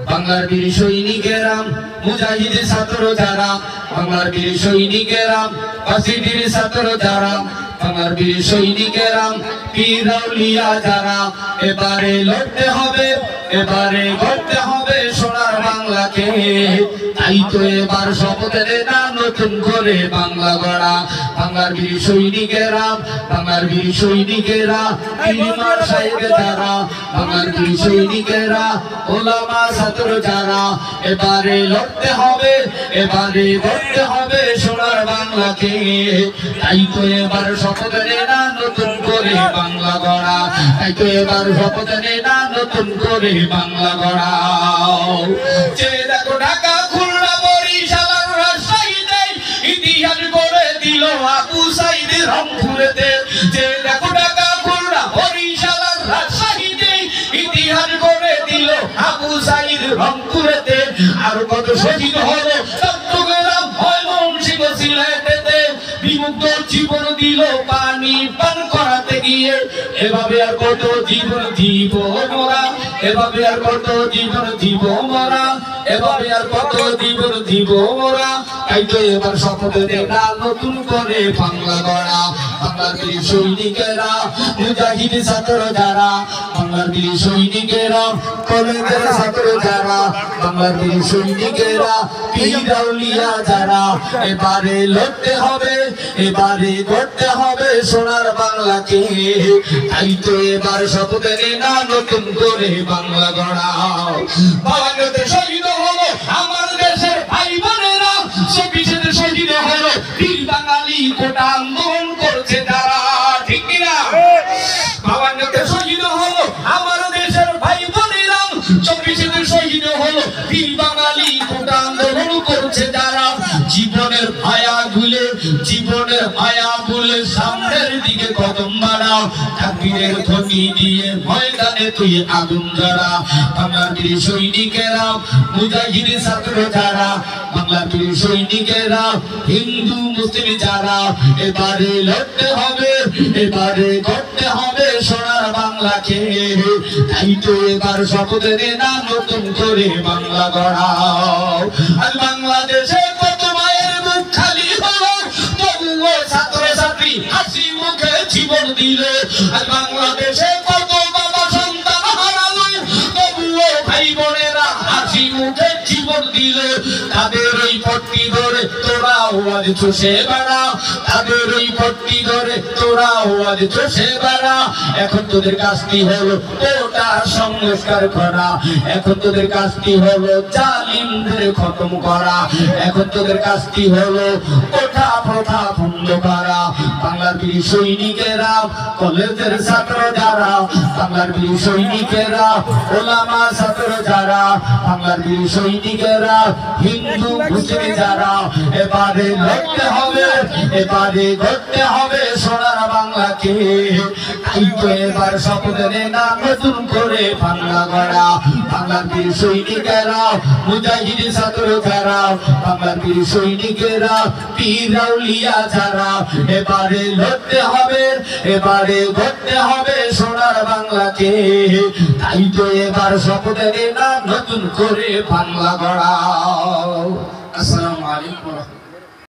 বাংলার বীর সৈনিকেরা, মুজাহিদ ছাত্র যারা, বাংলার বীর সৈনিকেরা, বাসিটির ছাত্র যারা, বাংলার বীর সৈনিকেরা, পীর আউলিয়া যারা, এবারে লড়তে হবে, এবারে গড়তে হবে সোনার বাংলাকে। তাই তো এবার শপথ নেনা নতুন করে বাংলা গড়া। বাংলার বীর সৈনিকেরা, বাংলার বীর সৈনিকেরা, পীর সাহেব যারা, বাংলার বীর সৈনিকেরা, ওলামা ছাত্র যারা, এবারে লড়তে হবে, এবারে গড়তে হবে সোনার বাংলাকে। তাই তো এবার শপথ নেনা নতুন করে বাংলা গড়া। তাই তো এবার শপথ নেনা নতুন করে বাংলা গড়া। যে দেখো ঢাকা, খুলনা, বরিশাল আর রাজশাহীতে ইতিহাস গড়ে দিল আবু সাইদ রংপুরেতে। যে দেখো ঢাকা, খুলনা, বরিশাল আর রাজশাহীতে ইতিহাস গড়ে দিল আবু সাইদ রংপুরেতে। আর কত শহীদ হলো চট্টগ্রাম, ময়মনসিংহ, সিলেটেতে। বিমুগ্ধ জীবন দিল পানি পান করাতে গিয়ে। এভাবে আর কত জীবন দিব মোরা, এভাবে আর কত জীবন দিব মোরা, এভাবে আর কত জীবন দিব মোরা। তাই তো এবার শপথ নেনা নতুন করে বাংলা গড়া। বাংলার বীর সৈনিকেরা, মুজাহিদ ছাত্র যারা, বাংলার বীর সৈনিকেরা, কলেজের ছাত্র যারা, বাংলার বীর সৈনিকেরা, পীর আউলিয়া যারা, এবারে লড়তে হবে, এবারে গড়তে হবে সোনার বাংলাকে। তাই তো এবার শপথ নেনা নতুন করে বাংলা গড়া। বাংলাদেশ শহীদ হলো আমার দেশের ভাই বোনেরা, চব্বিশের শহীদ হলো বীর বাঙালি কোটা আন্দোলন করছে যারা, ঠিক কিনা? বাংলাদেশ শহীদ হলো আমার দেশের ভাই বোনেরা, চব্বিশের শহীদ হলো বীর বাঙালি কোটা আন্দোলন করছে যারা। জীবনের মায়া ভুলে, জীবনের মায়া ভুলে সামনের দিকে কদম বাড়াও। তাকবীরের ধ্বনি দিয়ে ময়দানে তুই আগুন জ্বালা। বাংলার বীর সৈনিকেরা, মুজাহিদ ছাত্র যারা, বাংলার বীর সৈনিকেরা, হিন্দু মুসলিম যারা, এবারে লড়তে হবে, এবারে গড়তে হবে সোনার বাংলাকে। তাই তো এবার শপথ নেনা নতুন করে বাংলা গড়াও। আর বাংলাদেশে কত মায়ের মুখ খালি হলো, তবুও ছাত্র ছাত্রী হাসি মুখে জীবন দিল। আর বাংলাদেশে কত বাবা সন্তান হারালো, তবুও ভাই বোনেরা হাসি মুখে জীবন দিল। তাদের ওই পট্টি ধরে তোরাও আজ চষে বেড়া, তাদের ওই পট্টি ধরে তোরাও আজ চষে বেড়া। এখন তোদের কাজটি হলো ওটা সংস্কার করা, এখন তোদের কাজটি হলো জালিমদের খতম করা, এখন তোদের কাজটি হলো ওটা প্রথা বন্ধ করা। বাংলার বীর সৈনিকেরা, কলেজের ছাত্র যারা, বাংলার বীর সৈনিকেরা, ওলামা ছাত্র যারা, বাংলার বীর সৈনিকেরা, হিন্দু মুসলিম যারা, এবারে লড়তে হবে, এবারে গড়তে হবে সোনার বাংলাকে। তাই তো এবার শপথ নেনা নতুন করে বাংলা গড়া। বাংলার বীর সৈনিকেরা, মুজাহিদ ছাত্র যারা, বাংলার বীর সৈনিকেরা, পীর আউলিয়া যারা, এবারে লড়তে হবে, এবারে গড়তে হবে সোনার বাংলাকে। তাই তো এবার শপথ নেনা নতুন করে বাংলা গড়া। আসসালামু আলাইকুম।